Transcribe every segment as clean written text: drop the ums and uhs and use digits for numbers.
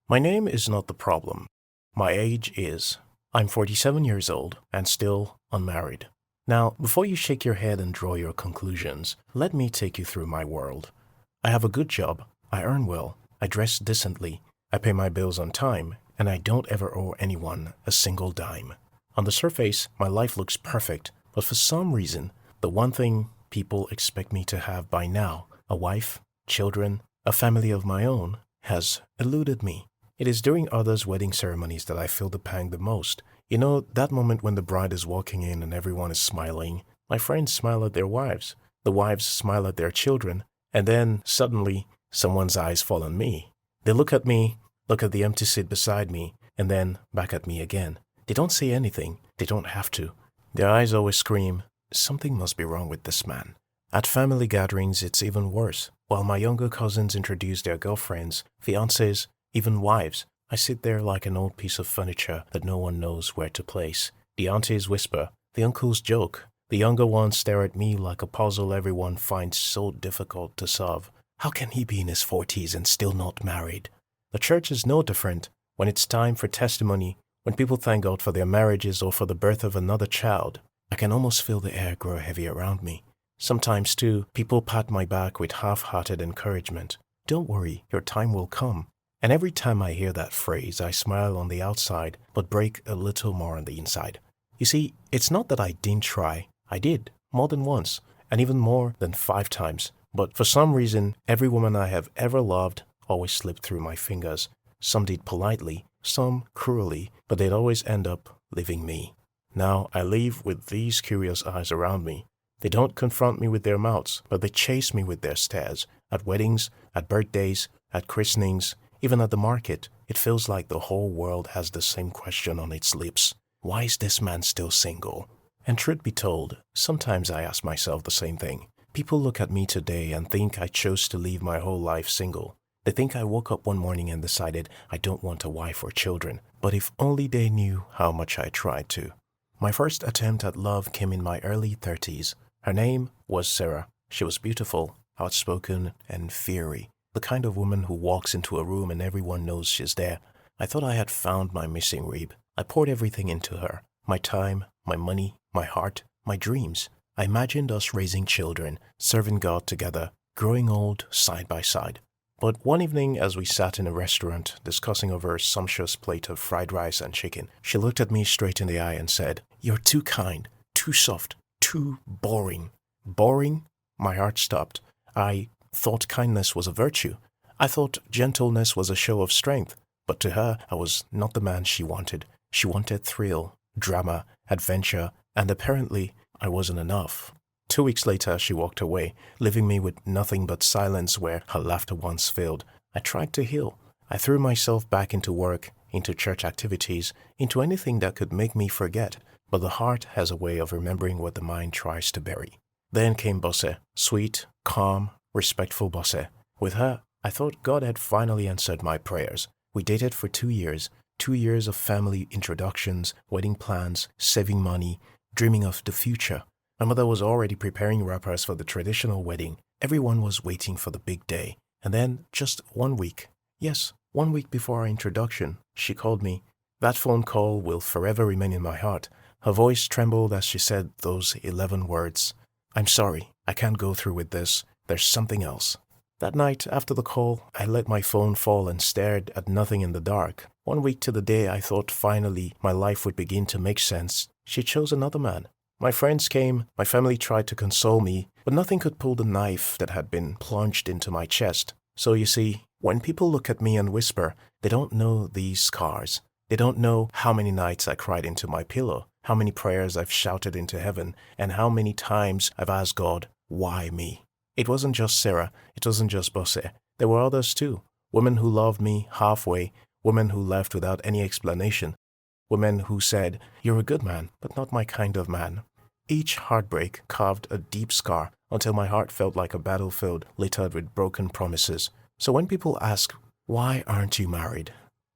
My name is not the problem. My age is. I'm 47 years old and still unmarried. Now, before you shake your head and draw your conclusions, let me take you through my world. I have a good job, I earn well, I dress decently, I pay my bills on time, and I don't ever owe anyone a single dime. On the surface, my life looks perfect, but for some reason, the one thing people expect me to have by now, a wife, children, a family of my own, has eluded me. It is during others' wedding ceremonies that I feel the pang the most. You know, that moment when the bride is walking in and everyone is smiling. My friends smile at their wives. The wives smile at their children. And then, suddenly, someone's eyes fall on me. They look at me, look at the empty seat beside me, and then back at me again. They don't say anything. They don't have to. Their eyes always scream, "Something must be wrong with this man." At family gatherings, it's even worse. While my younger cousins introduce their girlfriends, fiancés, even wives, I sit there like an old piece of furniture that no one knows where to place. The aunties whisper, the uncles joke, the younger ones stare at me like a puzzle everyone finds so difficult to solve. How can he be in his 40s and still not married? The church is no different. When it's time for testimony, when people thank God for their marriages or for the birth of another child, I can almost feel the air grow heavy around me. Sometimes, too, people pat my back with half-hearted encouragement. Don't worry, your time will come. And every time I hear that phrase, I smile on the outside, but break a little more on the inside. You see, it's not that I didn't try. I did, more than once, and even more than 5 times. But for some reason, every woman I have ever loved always slipped through my fingers. Some did politely, some cruelly, but they'd always end up leaving me. Now I live with these curious eyes around me. They don't confront me with their mouths, but they chase me with their stares. At weddings, at birthdays, at christenings, even at the market, it feels like the whole world has the same question on its lips. Why is this man still single? And truth be told, sometimes I ask myself the same thing. People look at me today and think I chose to live my whole life single. They think I woke up one morning and decided I don't want a wife or children. But if only they knew how much I tried to. My first attempt at love came in my early 30s. Her name was Sarah. She was beautiful, outspoken, and fiery. The kind of woman who walks into a room and everyone knows she's there. I thought I had found my missing rib. I poured everything into her. My time, my money, my heart, my dreams. I imagined us raising children, serving God together, growing old side by side. But one evening as we sat in a restaurant discussing over a sumptuous plate of fried rice and chicken, she looked at me straight in the eye and said, "You're too kind, too soft, too boring." Boring? My heart stopped. I thought kindness was a virtue. I thought gentleness was a show of strength. But to her, I was not the man she wanted. She wanted thrill, drama, adventure, and apparently I wasn't enough. 2 weeks later, she walked away, leaving me with nothing but silence where her laughter once filled. I tried to heal. I threw myself back into work, into church activities, into anything that could make me forget. But the heart has a way of remembering what the mind tries to bury. Then came Bosse, sweet, calm, respectful Bosse. With her, I thought God had finally answered my prayers. We dated for 2 years, 2 years of family introductions, wedding plans, saving money, dreaming of the future. My mother was already preparing wrappers for the traditional wedding. Everyone was waiting for the big day. And then, just 1 week, yes, 1 week before our introduction, she called me. That phone call will forever remain in my heart. Her voice trembled as she said those 11 words. "I'm sorry, I can't go through with this. There's something else." That night, after the call, I let my phone fall and stared at nothing in the dark. 1 week to the day I thought finally my life would begin to make sense, she chose another man. My friends came, my family tried to console me, but nothing could pull the knife that had been plunged into my chest. So you see, when people look at me and whisper, they don't know these scars. They don't know how many nights I cried into my pillow, how many prayers I've shouted into heaven, and how many times I've asked God, why me? It wasn't just Sarah, it wasn't just Bosse. There were others too. Women who loved me halfway, women who left without any explanation. Women who said, "You're a good man, but not my kind of man." Each heartbreak carved a deep scar until my heart felt like a battlefield littered with broken promises. So when people ask, "Why aren't you married?"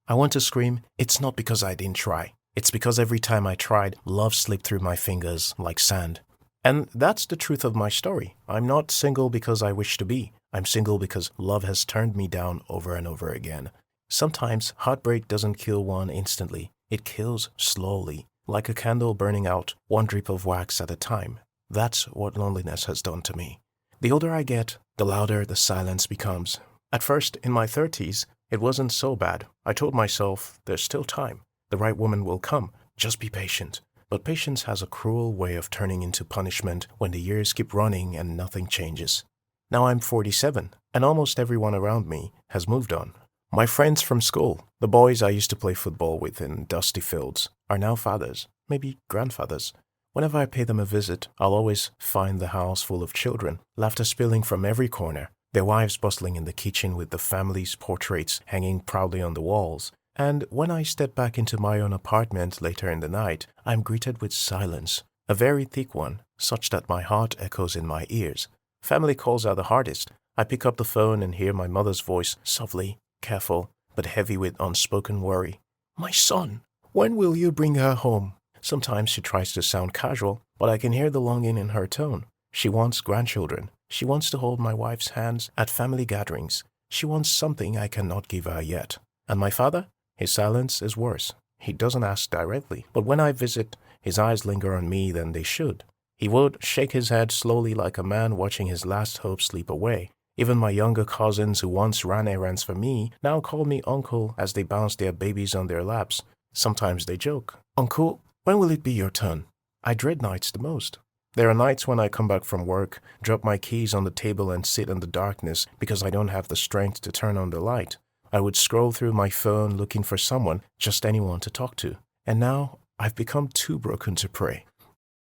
I want to scream, it's not because I didn't try. It's because every time I tried, love slipped through my fingers like sand. And that's the truth of my story. I'm not single because I wish to be. I'm single because love has turned me down over and over again. Sometimes heartbreak doesn't kill one instantly. It kills slowly, like a candle burning out, one drip of wax at a time. That's what loneliness has done to me. The older I get, the louder the silence becomes. At first, in my 30s, it wasn't so bad. I told myself, there's still time. The right woman will come. Just be patient. But patience has a cruel way of turning into punishment when the years keep running and nothing changes. Now I'm 47, and almost everyone around me has moved on. My friends from school, the boys I used to play football with in dusty fields, are now fathers, maybe grandfathers. Whenever I pay them a visit, I'll always find the house full of children, laughter spilling from every corner, their wives bustling in the kitchen with the family's portraits hanging proudly on the walls. And when I step back into my own apartment later in the night, I'm greeted with silence, a very thick one, such that my heart echoes in my ears. Family calls are the hardest. I pick up the phone and hear my mother's voice, softly, careful, but heavy with unspoken worry. "My son, when will you bring her home?" Sometimes she tries to sound casual, but I can hear the longing in her tone. She wants grandchildren. She wants to hold my wife's hands at family gatherings. She wants something I cannot give her yet. And my father? His silence is worse. He doesn't ask directly, but when I visit, his eyes linger on me than they should. He would shake his head slowly like a man watching his last hope slip away. Even my younger cousins who once ran errands for me now call me uncle as they bounce their babies on their laps. Sometimes they joke, "Uncle, when will it be your turn?" I dread nights the most. There are nights when I come back from work, drop my keys on the table and sit in the darkness because I don't have the strength to turn on the light. I would scroll through my phone looking for someone, just anyone to talk to. And now I've become too broken to pray.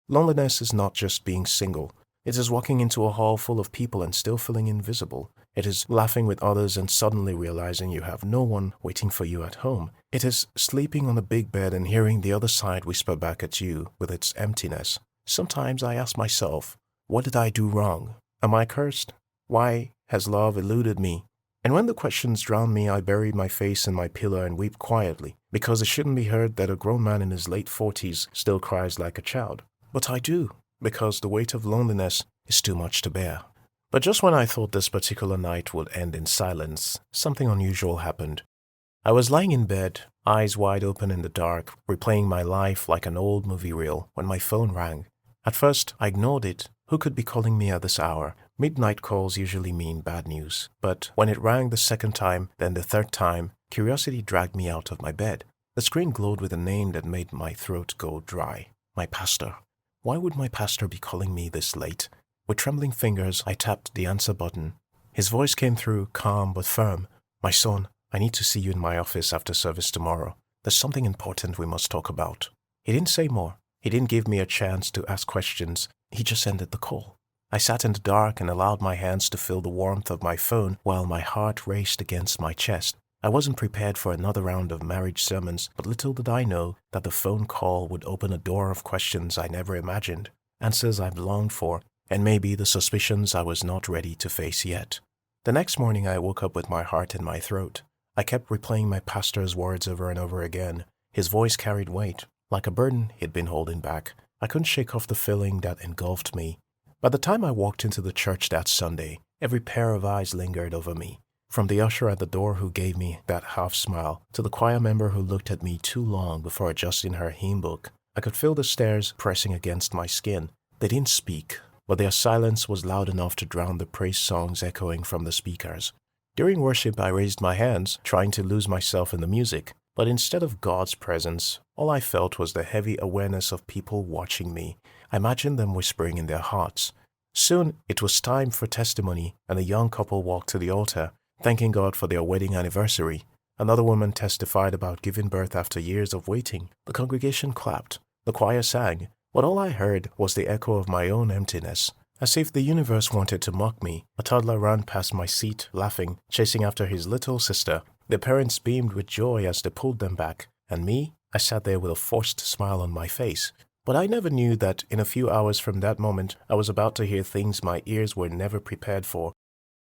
Loneliness is not just being single. It is walking into a hall full of people and still feeling invisible. It is laughing with others and suddenly realizing you have no one waiting for you at home. It is sleeping on a big bed and hearing the other side whisper back at you with its emptiness. Sometimes I ask myself, what did I do wrong? Am I cursed? Why has love eluded me? And when the questions drown me, I bury my face in my pillow and weep quietly, because it shouldn't be heard that a grown man in his late 40s still cries like a child. But I do, because the weight of loneliness is too much to bear. But just when I thought this particular night would end in silence, something unusual happened. I was lying in bed, eyes wide open in the dark, replaying my life like an old movie reel, when my phone rang. At first, I ignored it. Who could be calling me at this hour? Midnight calls usually mean bad news. But when it rang the second time, then the third time, curiosity dragged me out of my bed. The screen glowed with a name that made my throat go dry. My pastor. Why would my pastor be calling me this late? With trembling fingers, I tapped the answer button. His voice came through, calm but firm. "My son, I need to see you in my office after service tomorrow. There's something important we must talk about." He didn't say more. He didn't give me a chance to ask questions. He just ended the call. I sat in the dark and allowed my hands to feel the warmth of my phone while my heart raced against my chest. I wasn't prepared for another round of marriage sermons, but little did I know that the phone call would open a door of questions I never imagined, answers I've longed for, and maybe the suspicions I was not ready to face yet. The next morning I woke up with my heart in my throat. I kept replaying my pastor's words over and over again. His voice carried weight, like a burden he'd been holding back. I couldn't shake off the feeling that engulfed me. By the time I walked into the church that Sunday, every pair of eyes lingered over me. From the usher at the door who gave me that half smile, to the choir member who looked at me too long before adjusting her hymn book, I could feel the stares pressing against my skin. They didn't speak, but their silence was loud enough to drown the praise songs echoing from the speakers. During worship, I raised my hands, trying to lose myself in the music, but instead of God's presence, all I felt was the heavy awareness of people watching me. I imagined them whispering in their hearts. Soon, it was time for testimony, and a young couple walked to the altar, thanking God for their wedding anniversary. Another woman testified about giving birth after years of waiting. The congregation clapped. The choir sang. But all I heard was the echo of my own emptiness. As if the universe wanted to mock me, a toddler ran past my seat, laughing, chasing after his little sister. Their parents beamed with joy as they pulled them back. And me? I sat there with a forced smile on my face. But I never knew that in a few hours from that moment, I was about to hear things my ears were never prepared for.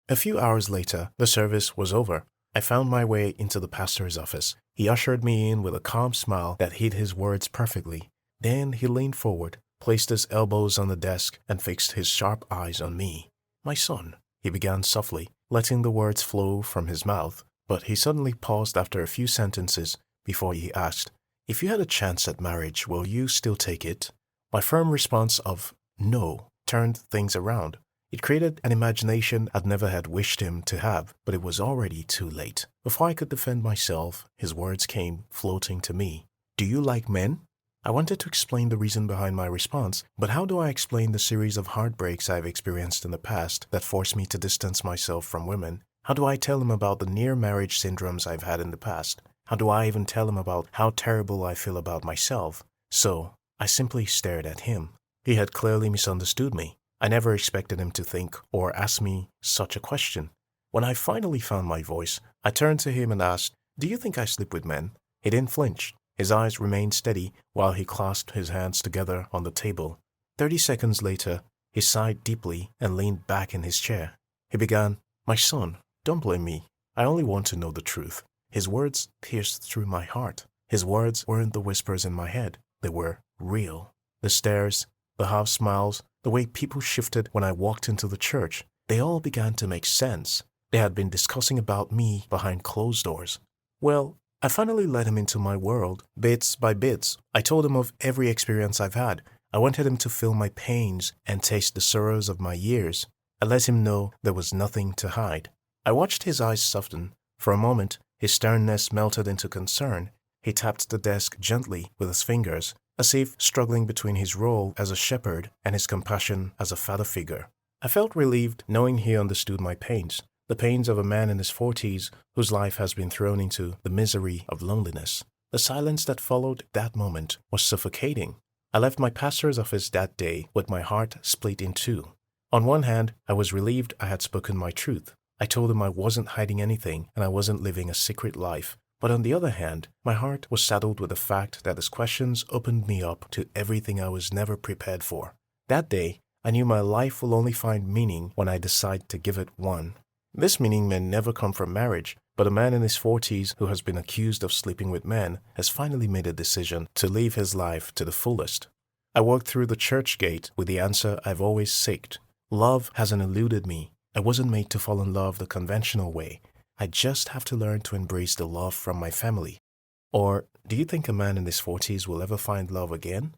A few hours later, the service was over. I found my way into the pastor's office. He ushered me in with a calm smile that hid his words perfectly. Then he leaned forward, placed his elbows on the desk, and fixed his sharp eyes on me. "My son," he began softly, letting the words flow from his mouth. but he suddenly paused after a few sentences before he asked, "If you had a chance at marriage, will you still take it?" My firm response of no turned things around. It created an imagination I'd never had wished him to have, but it was already too late. Before I could defend myself, his words came floating to me. "Do you like men?" I wanted to explain the reason behind my response, but how do I explain the series of heartbreaks I've experienced in the past that forced me to distance myself from women? How do I tell him about the near marriage syndromes I've had in the past? How do I even tell him about how terrible I feel about myself? So, I simply stared at him. He had clearly misunderstood me. I never expected him to think or ask me such a question. When I finally found my voice, I turned to him and asked, "Do you think I sleep with men?" He didn't flinch. His eyes remained steady while he clasped his hands together on the table. 30 seconds later, he sighed deeply and leaned back in his chair. He began, "My son, don't blame me. I only want to know the truth." His words pierced through my heart. His words weren't the whispers in my head. They were real. The stares, the half smiles, the way people shifted when I walked into the church, they all began to make sense. They had been discussing about me behind closed doors. Well, I finally let him into my world, bits by bits. I told him of every experience I've had. I wanted him to feel my pains and taste the sorrows of my years. I let him know there was nothing to hide. I watched his eyes soften. For a moment, his sternness melted into concern. He tapped the desk gently with his fingers, as if struggling between his role as a shepherd and his compassion as a father figure. I felt relieved knowing he understood my pains, the pains of a man in his 40s whose life has been thrown into the misery of loneliness. The silence that followed that moment was suffocating. I left my pastor's office that day with my heart split in two. On one hand, I was relieved I had spoken my truth. I told him I wasn't hiding anything and I wasn't living a secret life. But on the other hand, my heart was saddled with the fact that his questions opened me up to everything I was never prepared for. That day, I knew my life will only find meaning when I decide to give it one. This meaning may never come from marriage, but a man in his 40s who has been accused of sleeping with men has finally made a decision to live his life to the fullest. I walked through the church gate with the answer I've always sought. Love hasn't eluded me. I wasn't made to fall in love the conventional way. I just have to learn to embrace the love from my family. Or, do you think a man in his 40s will ever find love again?